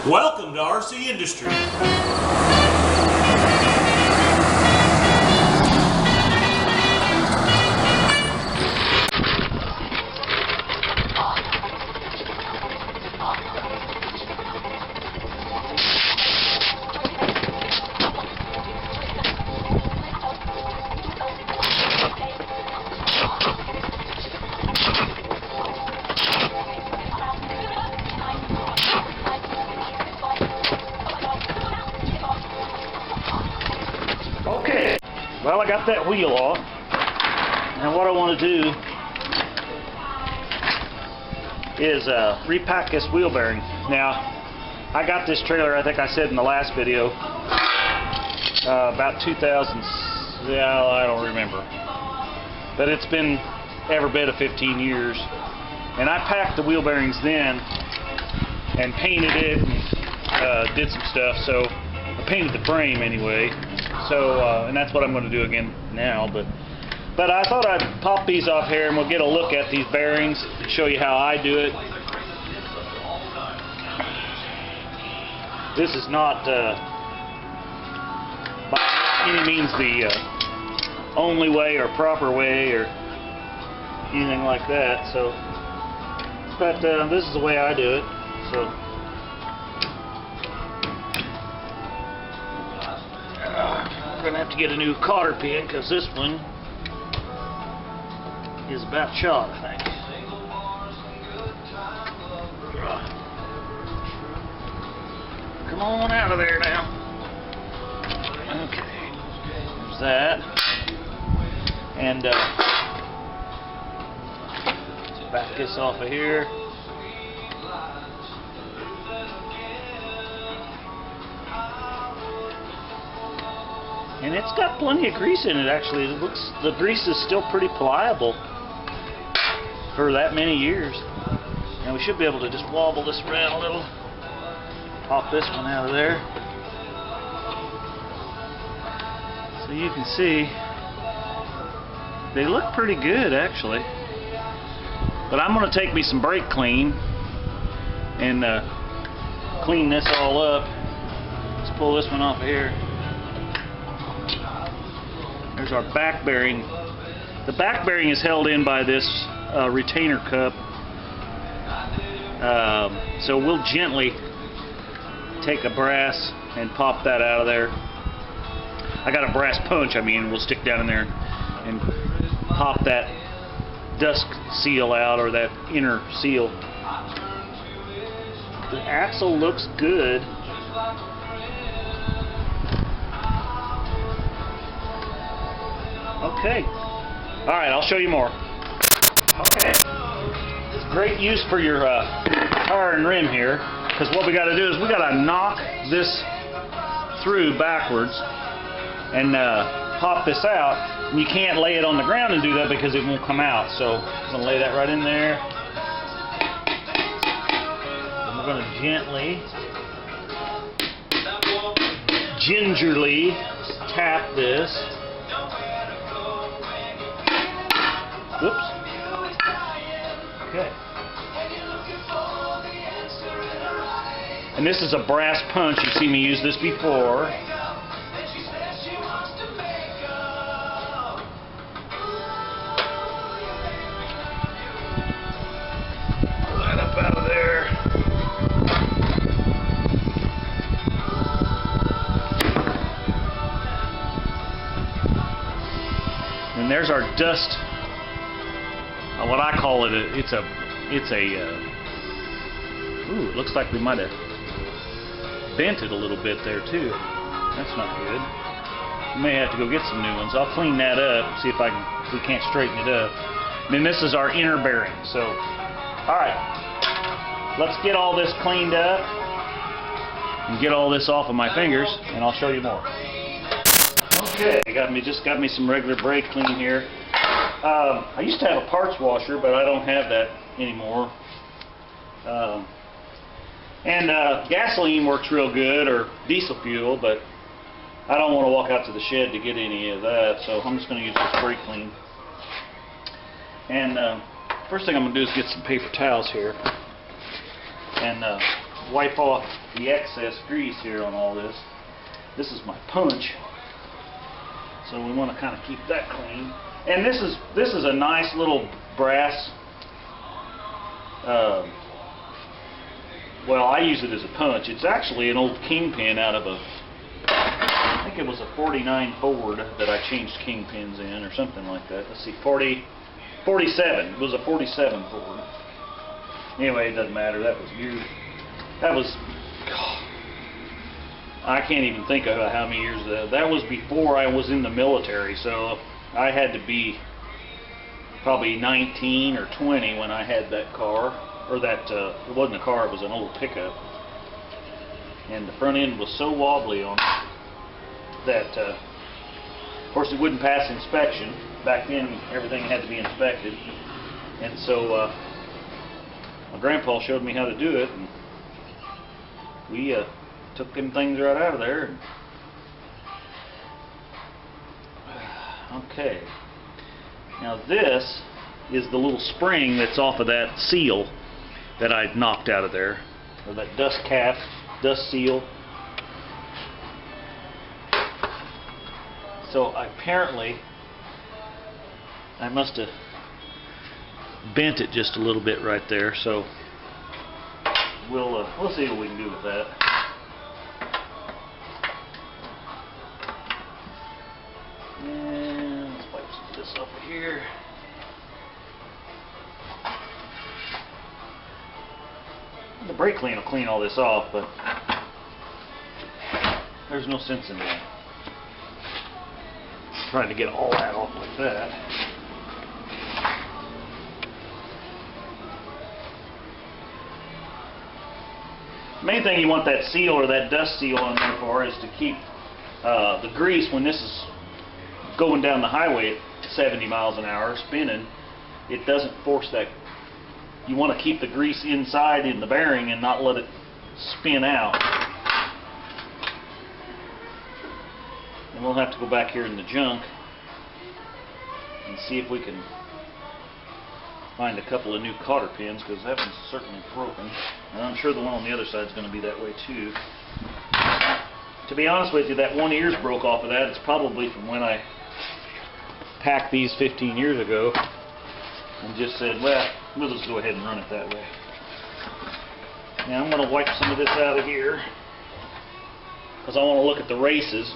Welcome to RC Industry. Okay, well, I got that wheel off. Now what I want to do is repack this wheel bearing. Now, I got this trailer, I think I said in the last video, about 2000, yeah, I don't remember. But it's been every bit of 15 years. And I packed the wheel bearings then and painted it and did some stuff. So I painted the frame anyway. So, and that's what I'm going to do again now. But I thought I'd pop these off here and we'll get a look at these bearings and show you how I do it. This is not by any means the only way or proper way or anything like that. So, but this is the way I do it. So. We're going to have to get a new cotter pin because this one is about shot, I think. Come on out of there now. Okay, there's that. And back this off of here. And it's got plenty of grease in it, actually. It looks, the grease is still pretty pliable for that many years. And we should be able to just wobble this around a little. Pop this one out of there. So you can see, they look pretty good, actually. But I'm going to take me some brake clean and clean this all up. Let's pull this one off of here. There's our back bearing. The back bearing is held in by this retainer cup. So we'll gently take a brass and pop that out of there. I got a brass punch, I mean, we'll stick down in there and pop that dust seal out, or that inner seal. The axle looks good. Okay. Alright, I'll show you more. Okay. It's great use for your tire and rim here, because what we got to do is we got to knock this through backwards and pop this out. And you can't lay it on the ground and do that because it won't come out. So I'm going to lay that right in there. And we're going to gingerly tap this. Whoops. Okay. And this is a brass punch. You've seen me use this before. Pull that up out of there. And there's our dust. What I call it, ooh, it looks like we might have bent it a little bit there too. That's not good. We may have to go get some new ones. I'll clean that up, see if we can't straighten it up. And then this is our inner bearing. So, all right, let's get all this cleaned up and get all this off of my fingers, and I'll show you more. Okay, just got me some regular brake clean here. I used to have a parts washer, but I don't have that anymore. Gasoline works real good, or diesel fuel, but I don't want to walk out to the shed to get any of that, so I'm just going to use this brake clean. And first thing I'm going to do is get some paper towels here and wipe off the excess grease here on all this. This is my punch, so we want to kind of keep that clean. And this is a nice little brass. Well, I use it as a punch. It's actually an old kingpin out of I think it was a 49 Ford that I changed kingpins in, or something like that. Let's see, 47. It was a 47 Ford. Anyway, it doesn't matter. That was, God, I can't even think of how many years that was before I was in the military. So I had to be probably 19 or 20 when I had that car, or that it wasn't a car, it was an old pickup, and the front end was so wobbly on it that of course it wouldn't pass inspection. Back then everything had to be inspected, and so my grandpa showed me how to do it, and we took them things right out of there. Okay, now this is the little spring that's off of that seal that I knocked out of there, or that dust cap, dust seal. So apparently I must have bent it just a little bit right there. So we'll see what we can do with that. And let's wipe some of this up here. The brake clean will clean all this off, but there's no sense in that. Trying to get all that off like that. The main thing you want that seal or that dust seal on there for is to keep the grease, when this is going down the highway at 70 miles an hour spinning, it doesn't force that. You want to keep the grease inside in the bearing and not let it spin out. And we'll have to go back here in the junk and see if we can find a couple of new cotter pins, because that one's certainly broken. And I'm sure the one on the other side is going to be that way too. To be honest with you, that one ear's broke off of that. It's probably from when I packed these 15 years ago and just said, well, we'll just go ahead and run it that way. Now I'm going to wipe some of this out of here, because I want to look at the races.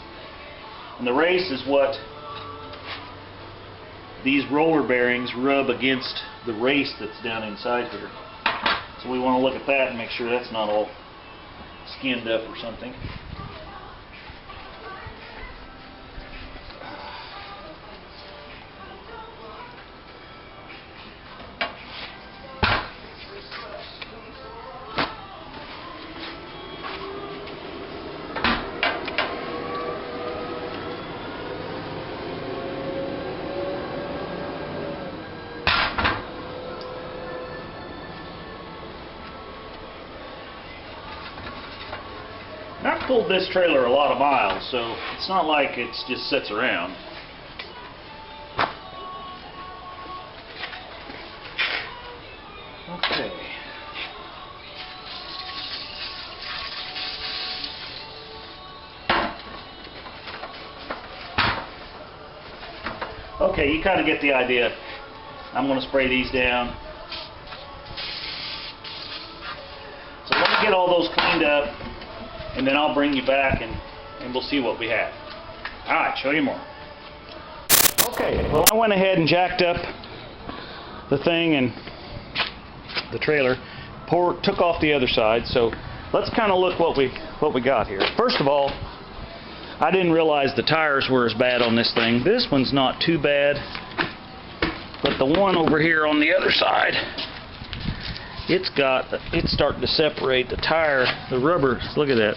And the race is what these roller bearings rub against the race that's down inside here. So we want to look at that and make sure that's not all skinned up or something. I've pulled this trailer a lot of miles, so it's not like it just sits around. Okay. Okay, you kind of get the idea. I'm going to spray these down. So let me get all those cleaned up, and then I'll bring you back and we'll see what we have. Alright, show you more. Okay, well I went ahead and jacked up the thing and the trailer, took off the other side, so let's kind of look what we got here. First of all, I didn't realize the tires were as bad on this thing. This one's not too bad, but the one over here on the other side, it's starting to separate. The tire, the rubber, look at that.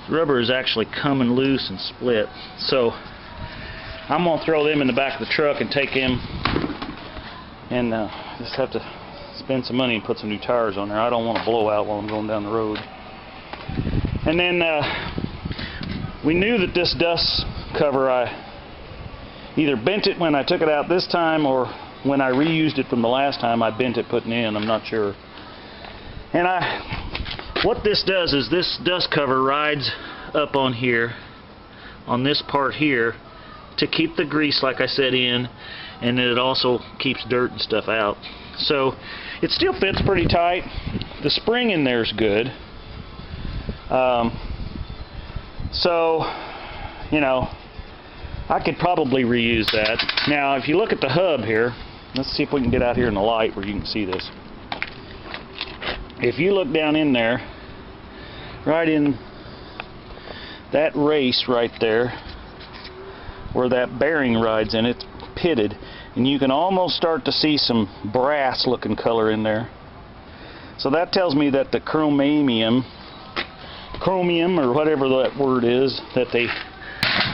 The rubber is actually coming loose and split. So I'm going to throw them in the back of the truck and take them and just have to spend some money and put some new tires on there. I don't want to blow out while I'm going down the road. And then we knew that this dust cover, I either bent it when I took it out this time, or when I reused it from the last time I bent it putting in, I'm not sure. And What this does is this dust cover rides up on here, on this part here, to keep the grease, like I said, in, and it also keeps dirt and stuff out. So it still fits pretty tight. The spring in there is good. So, you know, I could probably reuse that. Now, if you look at the hub here, let's see if we can get out here in the light where you can see this. If you look down in there, right in that race right there, where that bearing rides in, it's pitted, and you can almost start to see some brass looking color in there. So that tells me that the chromium or whatever that word is that they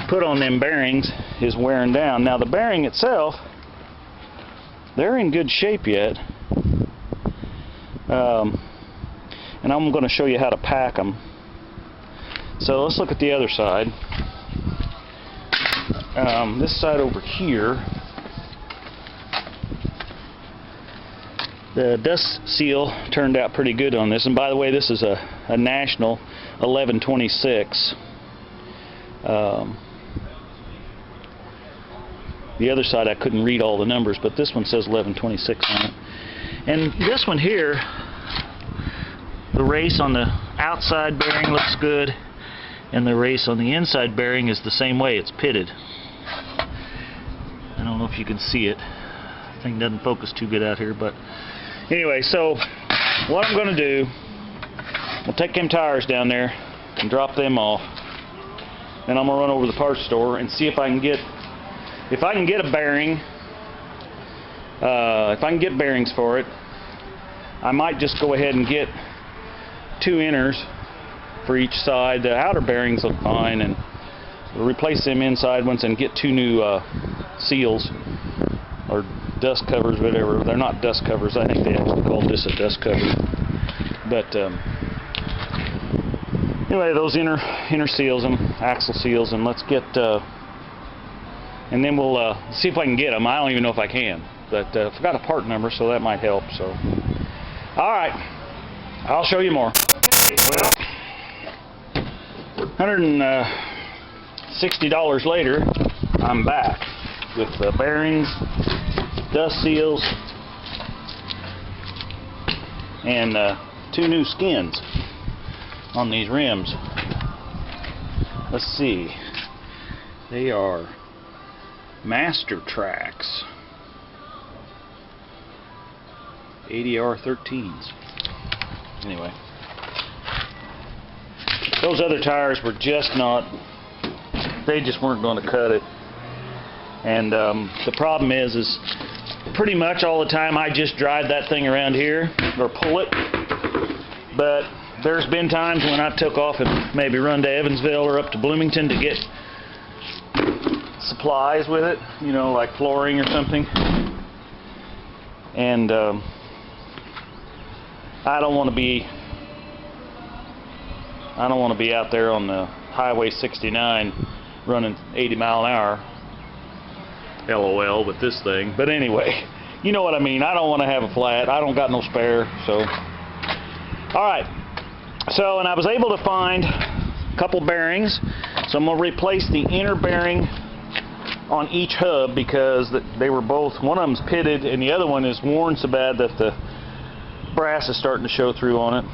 put on them bearings is wearing down. Now the bearing itself, they're in good shape yet, and I'm going to show you how to pack them. So let's look at the other side. This side over here, the dust seal turned out pretty good on this. And by the way, this is a National 1126. The other side I couldn't read all the numbers, but this one says 1126 on it. And this one here, the race on the outside bearing looks good, and the race on the inside bearing is the same way. It's pitted. I don't know if you can see it. The thing doesn't focus too good out here, but anyway, so what I'm going to do, I'll take them tires down there and drop them off. Then I'm going to run over to the parts store and see if I can get a bearing. If I can get bearings for it, I might just go ahead and get 2 inners for each side. The outer bearings look fine, and replace them inside ones and get 2 new seals or dust covers, whatever. They're not dust covers. I think they actually called this a dust cover. But anyway, those inner seals and axle seals, and let's get and then we'll see if I can get them. I don't even know if I can, but I forgot a part number, so that might help. So, all right, I'll show you more. Well, $160 later, I'm back with the bearings, dust seals, and 2 new skins on these rims. Let's see. They are Master Tracks 80R13s. Anyway, those other tires were just not, they just weren't going to cut it. And the problem is pretty much all the time I just drive that thing around here or pull it. But there's been times when I took off and maybe run to Evansville or up to Bloomington to get supplies with it, you know, like flooring or something. And I don't want to be out there on the Highway 69 running 80 mile an hour. LOL with this thing. But anyway, you know what I mean. I don't want to have a flat. I don't got no spare. So, alright. So, and I was able to find a couple bearings. So I'm going to replace the inner bearing on each hub because they were both, one of them's pitted and the other one is worn so bad that the brass is starting to show through on it,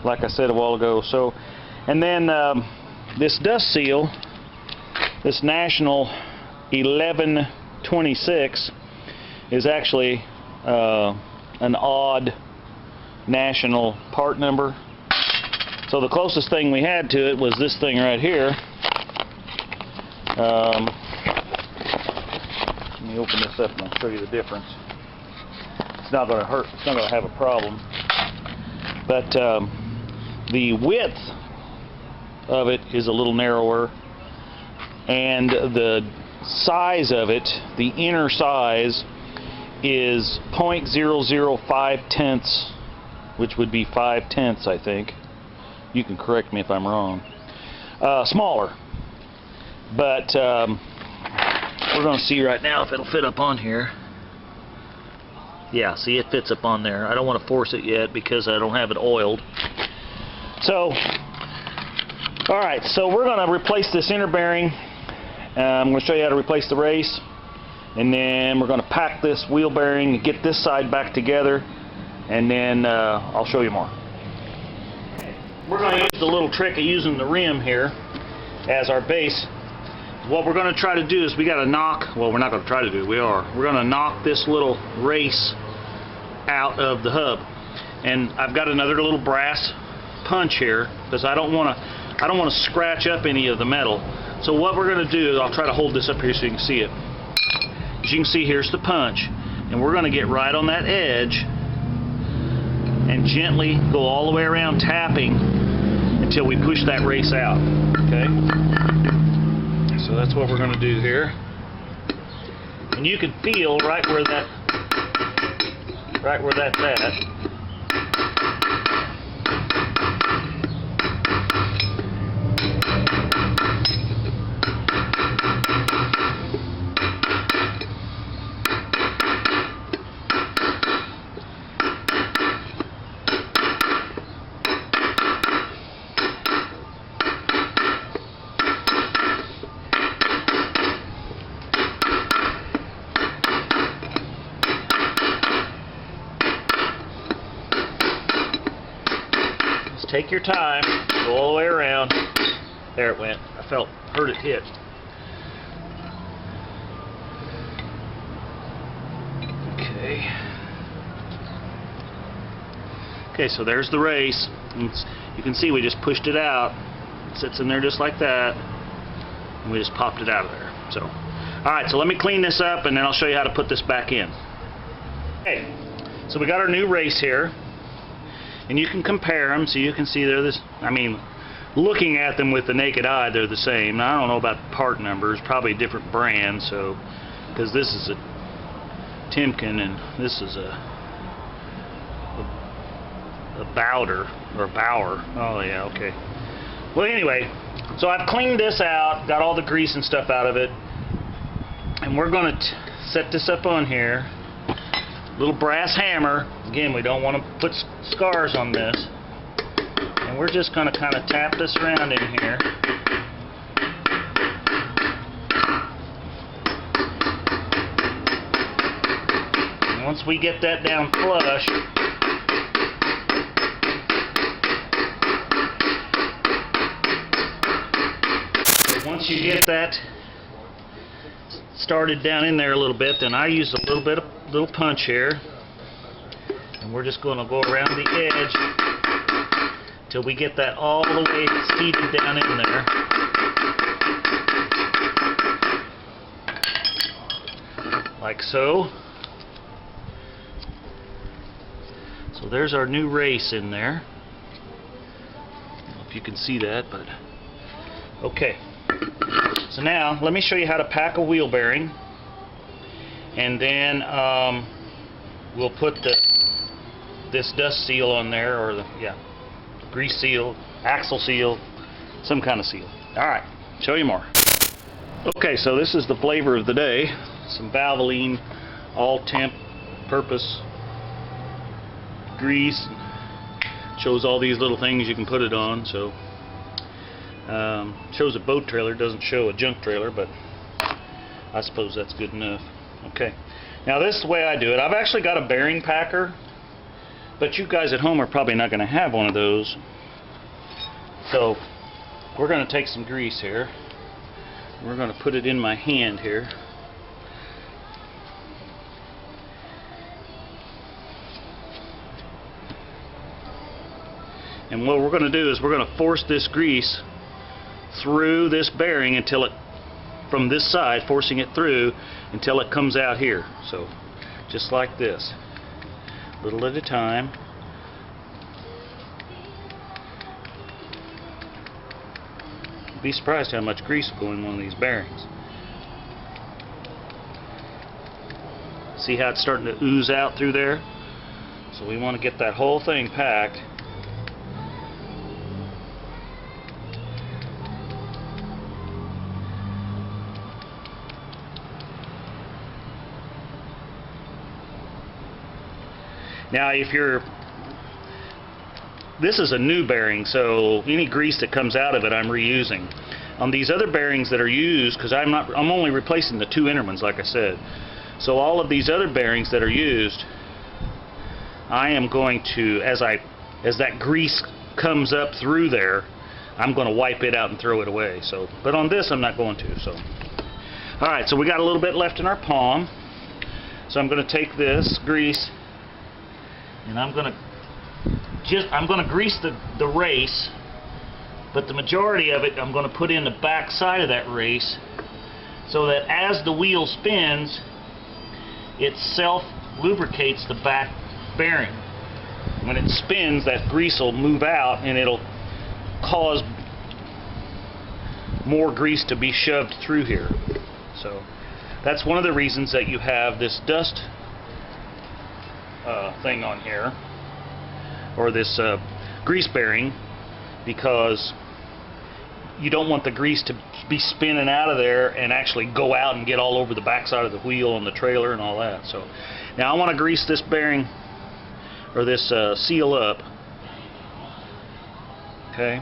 like I said a while ago. So, and then this dust seal, this National 1126 is actually an odd national part number. So the closest thing we had to it was this thing right here. Let me open this up and I'll show you the difference. It's not going to hurt. It's not going to have a problem. But the width of it is a little narrower, and the size of it, the inner size, is 0.005 which would be 5/10, I think. You can correct me if I'm wrong. Smaller. But we're going to see right now if it'll fit up on here. Yeah, see, it fits up on there. I don't want to force it yet because I don't have it oiled. So, alright, so we're going to replace this inner bearing. I'm going to show you how to replace the race. And then we're going to pack this wheel bearing and get this side back together. And then I'll show you more. We're going to use the little trick of using the rim here as our base. What we're going to try to do is we got to knock, well, we're not going to try to do it, we're going to knock this little race out of the hub. And I've got another little brass punch here because I don't want to scratch up any of the metal. So what we're going to do is, I'll try to hold this up here so you can see it. As you can see, here's the punch, and we're going to get right on that edge and gently go all the way around, tapping until we push that race out. Okay, so that's what we're going to do here, and you can feel right where that's at. Take your time, go all the way around. There it went. I heard it hit. Okay, so there's the race. You can see we just pushed it out. It sits in there just like that. And we just popped it out of there. So, alright, so let me clean this up and then I'll show you how to put this back in. Okay, so we got our new race here. And you can compare them, so you can see they're this. I mean, looking at them with the naked eye, they're the same. Now, I don't know about part numbers, probably different brands. So, because this is a Timken and this is a Bowder or Bauer. Oh yeah, okay. Well, anyway, so I've cleaned this out, got all the grease and stuff out of it, and we're going to set this up on here. Little brass hammer. Again, we don't want to put scars on this. And we're just going to kind of tap this around in here. And once we get that down flush, once you get that started down in there a little bit, then I use a little punch here, and we're just going to go around the edge till we get that all the way seated down in there. Like so. So there's our new race in there. I don't know if you can see that, but okay. So now let me show you how to pack a wheel bearing, and then we'll put this dust seal on there, or the grease seal, axle seal, some kind of seal. Alright, show you more. Okay, so this is the flavor of the day. Some Valvoline all temp purpose grease. Shows all these little things you can put it on. So shows a boat trailer, doesn't show a junk trailer, but I suppose that's good enough. Okay, now this is the way I do it. I've actually got a bearing packer, but you guys at home are probably not going to have one of those. So we're going to take some grease here. We're going to put it in my hand here. And what we're going to do is we're going to force this grease through this bearing until it, from this side, forcing it through until it comes out here. So just like this, little at a time. You'd be surprised how much grease will go in one of these bearings. See how it's starting to ooze out through there? So we want to get that whole thing packed. Now, if you're this is a new bearing, so any grease that comes out of it I'm reusing. On these other bearings that are used, because I'm only replacing the 2 inner ones, like I said. So all of these other bearings that are used, I am going to, as that grease comes up through there, I'm going to wipe it out and throw it away. So, but on this I'm not going to. So, all right. So we got a little bit left in our palm. So I'm going to take this grease and I'm going to grease the race. But the majority of it I'm going to put in the back side of that race so that as the wheel spins, it self-lubricates the back bearing. When it spins, that grease will move out and it'll cause more grease to be shoved through here. So that's one of the reasons that you have this dust thing on here, or this grease bearing, because you don't want the grease to be spinning out of there and actually go out and get all over the backside of the wheel and the trailer and all that. So now I want to grease this bearing, or this seal up. Okay.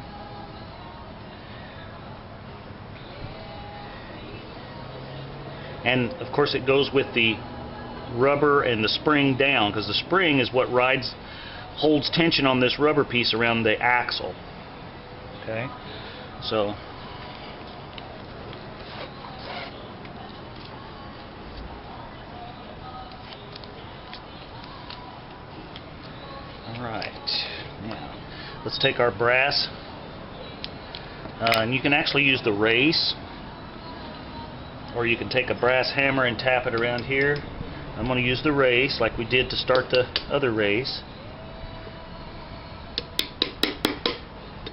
And of course it goes with the rubber and the spring down, because the spring is what holds tension on this rubber piece around the axle. Okay, so all right, now let's take our brass, and you can actually use the race, or you can take a brass hammer and tap it around here. I'm going to use the race like we did to start the other race.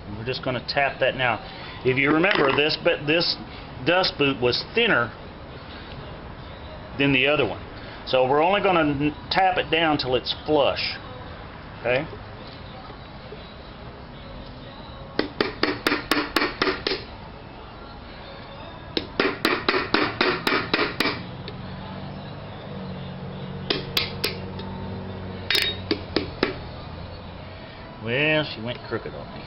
And we're just going to tap that now. If you remember, this dust boot was thinner than the other one. So we're only going to tap it down till it's flush. Okay? Well, she went crooked on me.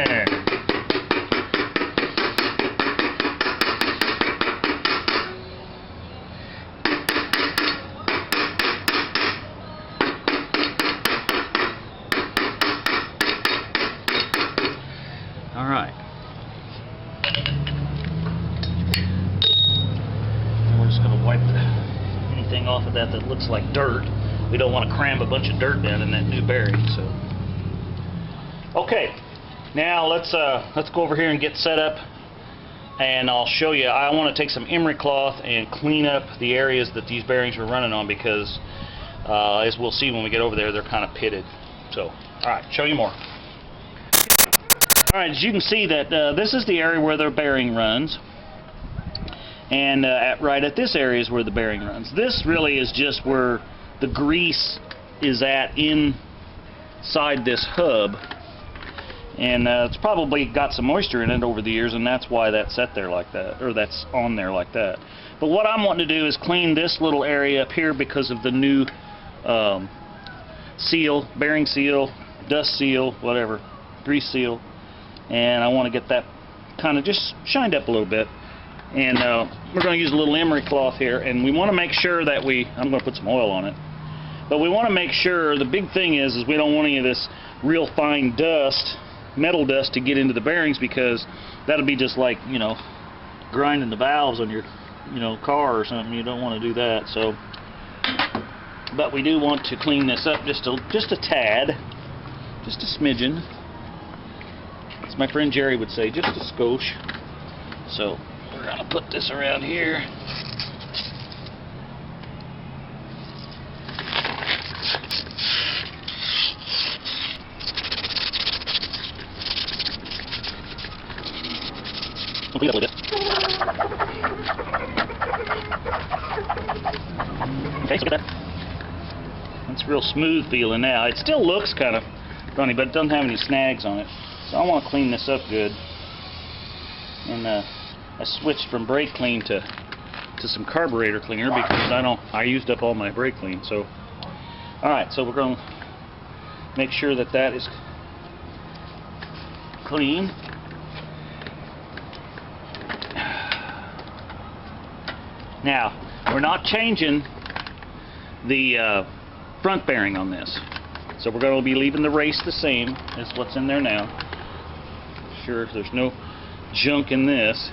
There. All right. We're just going to wipe anything off of that looks like dirt. We don't want to cram a bunch of dirt down in that new bearing. So, okay, now let's go over here and get set up, and I'll show you. I want to take some emery cloth and clean up the areas that these bearings were running on, because as we'll see when we get over there, they're kind of pitted. So, all right, show you more. All right, as you can see that this is the area where the bearing runs, and right at this area is where the bearing runs. This really is just where the grease is at inside this hub, and it's probably got some moisture in it over the years, and that's why that's set there like that, or that's on there like that. But what I'm wanting to do is clean this little area up here because of the new seal, bearing seal, dust seal, whatever, grease seal. And I want to get that kind of just shined up a little bit. And we're going to use a little emery cloth here, and we want to make sure that I'm going to put some oil on it, but we want to make sure, the big thing is we don't want any of this real fine dust, metal dust, to get into the bearings, because that'll be just like, you know, grinding the valves on your, you know, car or something. You don't want to do that. So, but we do want to clean this up just a tad, just a smidgen. As my friend Jerry would say, just a skosh. So we're going to put this around here. Okay, so get that. That's real smooth feeling now. It still looks kind of funny, but it doesn't have any snags on it. So I want to clean this up good. and I switched from brake clean to some carburetor cleaner because I used up all my brake clean. So, all right, so we're going to make sure that that is clean. Now, we're not changing the front bearing on this, so we're going to be leaving the race the same as what's in there now. Sure, there's no junk in this.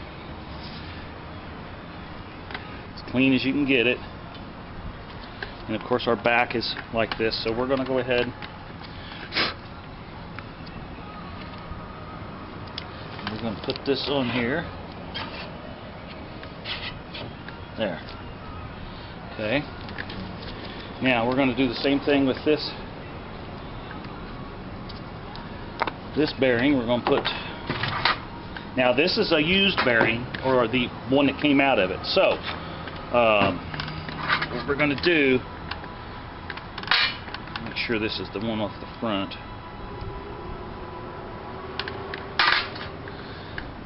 As clean as you can get it. And of course our back is like this, so we're going to go ahead and we're going to put this on here. There. Okay. Now we're going to do the same thing with this bearing. We're going to put, now this is a used bearing, or the one that came out of it. So what we're going to do, make sure this is the one off the front,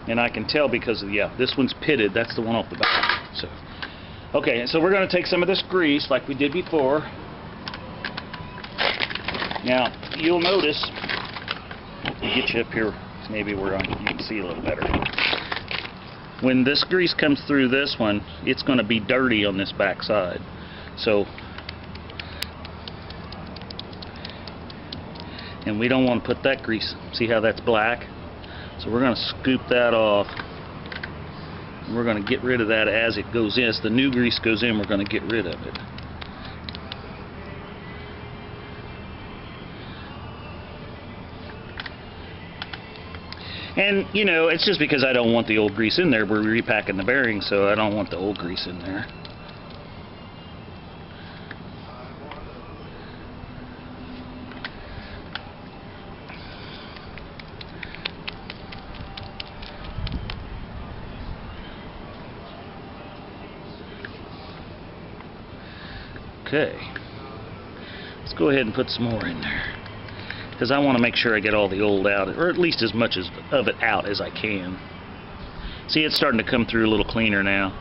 and I can tell because of this one's pitted. That's the one off the back. So okay, so we're going to take some of this grease like we did before. Now you'll notice, we'll get you up here maybe where you can see a little better. When this grease comes through this one, it's going to be dirty on this back side. So, and we don't want to put that grease. See how that's black? So we're going to scoop that off. And we're going to get rid of that as it goes in. As the new grease goes in, we're going to get rid of it. And, you know, it's just because I don't want the old grease in there. We're repacking the bearings, so I don't want the old grease in there. Okay. Let's go ahead and put some more in there, because I want to make sure I get all the old out, or at least as much of it out as I can. See, it's starting to come through a little cleaner now.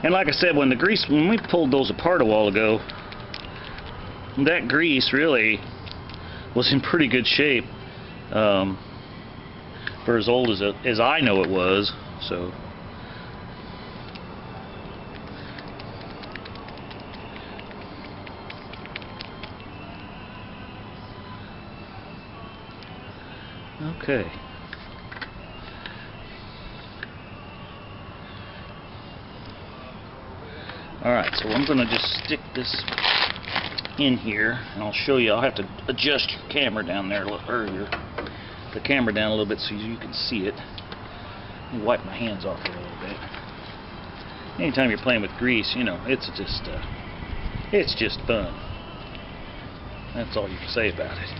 And like I said, when we pulled those apart a while ago, that grease really was in pretty good shape for as old as I know it was. So. Okay. Alright, so I'm going to just stick this in here, and I'll show you. I'll have to adjust your camera down there a little earlier. The camera down a little bit so you can see it. Let me wipe my hands off a little bit. Anytime you're playing with grease, you know, it's just fun. That's all you can say about it.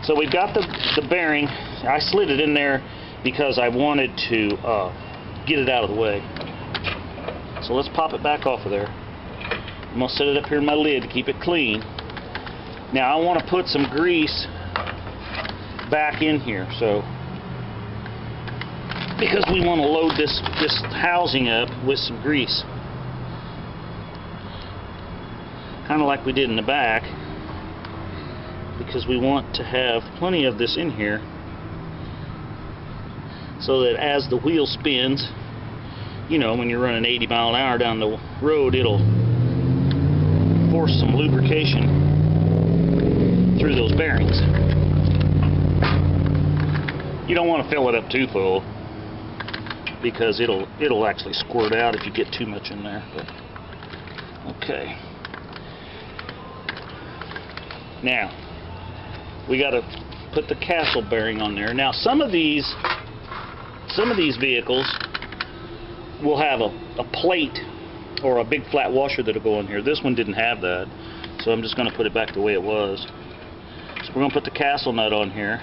So we've got the bearing. I slid it in there because I wanted to get it out of the way. So let's pop it back off of there. I'm going to set it up here in my lid to keep it clean. Now I want to put some grease back in here, so because we want to load this housing up with some grease, kind of like we did in the back, because we want to have plenty of this in here so that as the wheel spins, you know, when you're running 80 mile an hour down the road, it'll force some lubrication through those bearings. You don't want to fill it up too full, because it'll actually squirt out if you get too much in there. But okay. Now we got to put the castle bearing on there. Now some of these vehicles will have a plate or a big flat washer that'll go in here. This one didn't have that, so I'm just going to put it back the way it was. So we're going to put the castle nut on here.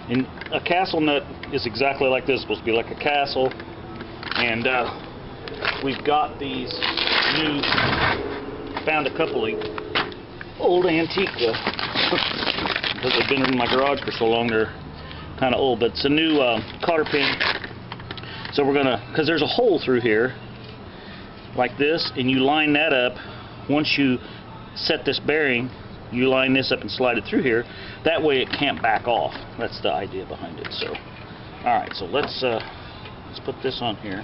And a castle nut is exactly like this. It's supposed to be like a castle. And we've got these new, found a couple of old antique because they've been in my garage for so long, they're kind of old. But it's a new cotter pin. So we're gonna, because there's a hole through here, like this, and you line that up. Once you set this bearing, you line this up and slide it through here. That way it can't back off. That's the idea behind it. So, all right. So let's put this on here.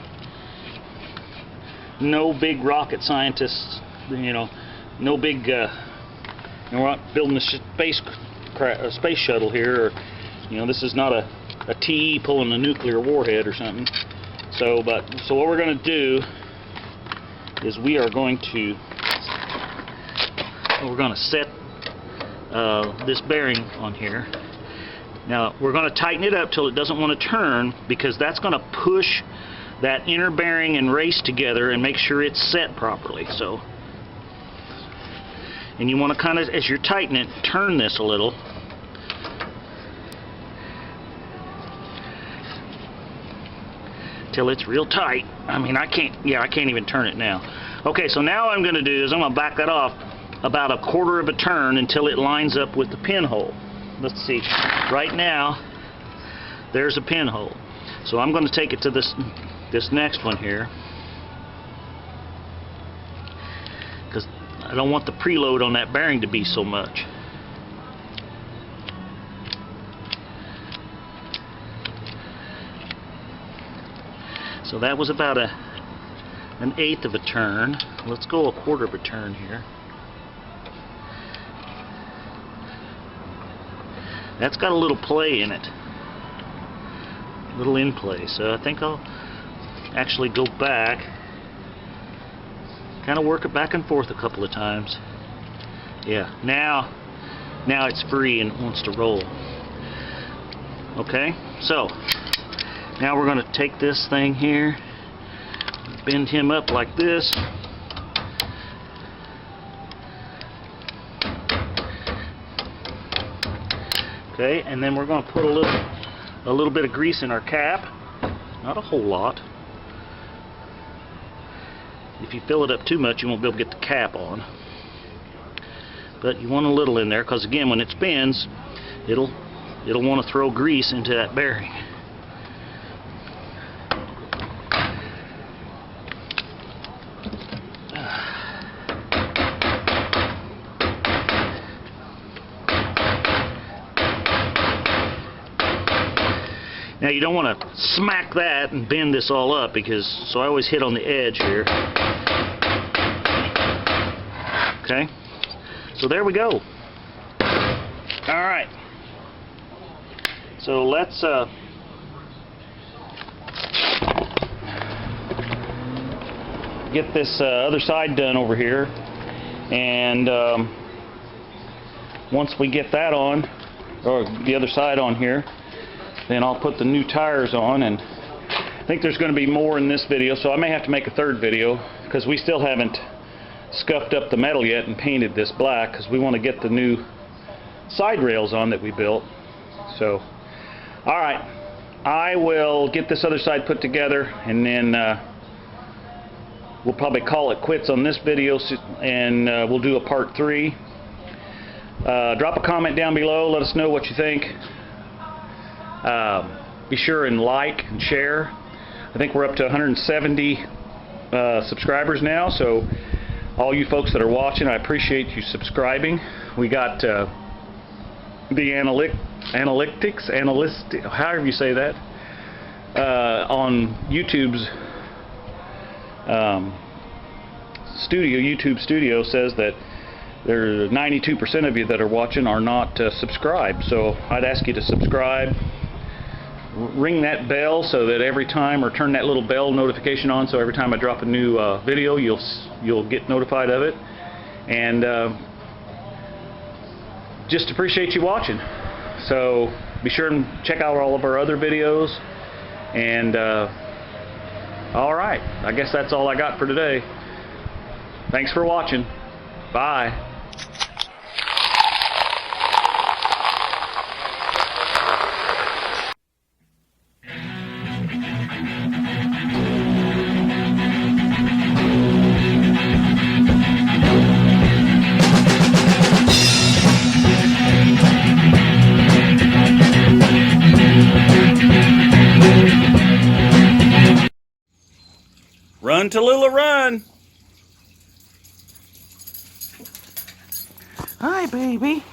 No big rocket scientists, you know. No big. We're not building a space shuttle here, or, you know, this is not a TE pulling a nuclear warhead or something. So what we're going to do is we're going to set this bearing on here. Now we're going to tighten it up till it doesn't want to turn, because that's going to push that inner bearing and race together and make sure it's set properly. So, and you want to kind of, as you're tightening it, turn this a little. Till it's real tight. I mean, I can't even turn it now. Okay, so now what I'm going to do is I'm going to back that off about a quarter of a turn until it lines up with the pinhole. Let's see. Right now, there's a pinhole. So I'm going to take it to this next one here, because I don't want the preload on that bearing to be so much. So that was about an eighth of a turn. Let's go a quarter of a turn here. That's got a little play in it, a little in play. So I think I'll actually go back, kind of work it back and forth a couple of times. Yeah, now it's free and it wants to roll. Okay, so now we're going to take this thing here, bend him up like this. Okay, and then we're going to put a little bit of grease in our cap. Not a whole lot. If you fill it up too much, you won't be able to get the cap on. But you want a little in there, because again, when it spins, it'll want to throw grease into that bearing. Now you don't want to smack that and bend this all up, so I always hit on the edge here. Okay, so there we go. Alright, so let's get this other side done over here, and once we get that on, or the other side on here, then I'll put the new tires on. And I think there's going to be more in this video, so I may have to make a third video, because we still haven't scuffed up the metal yet and painted this black, because we want to get the new side rails on that we built. So, alright, I will get this other side put together, and then we'll probably call it quits on this video, and we'll do a part 3. Drop a comment down below, let us know what you think. Be sure and like and share. I think we're up to 170 subscribers now, so all you folks that are watching, I appreciate you subscribing. We got the analytics, however you say that, on YouTube's YouTube Studio says that there 92% of you that are watching are not subscribed. So I'd ask you to subscribe. Ring that bell so that every time, or turn that little bell notification on, so every time I drop a new video, you'll get notified of it. And just appreciate you watching. So be sure and check out all of our other videos. And alright, I guess that's all I got for today. Thanks for watching. Bye. Run, Tallulah, run. Hi, baby.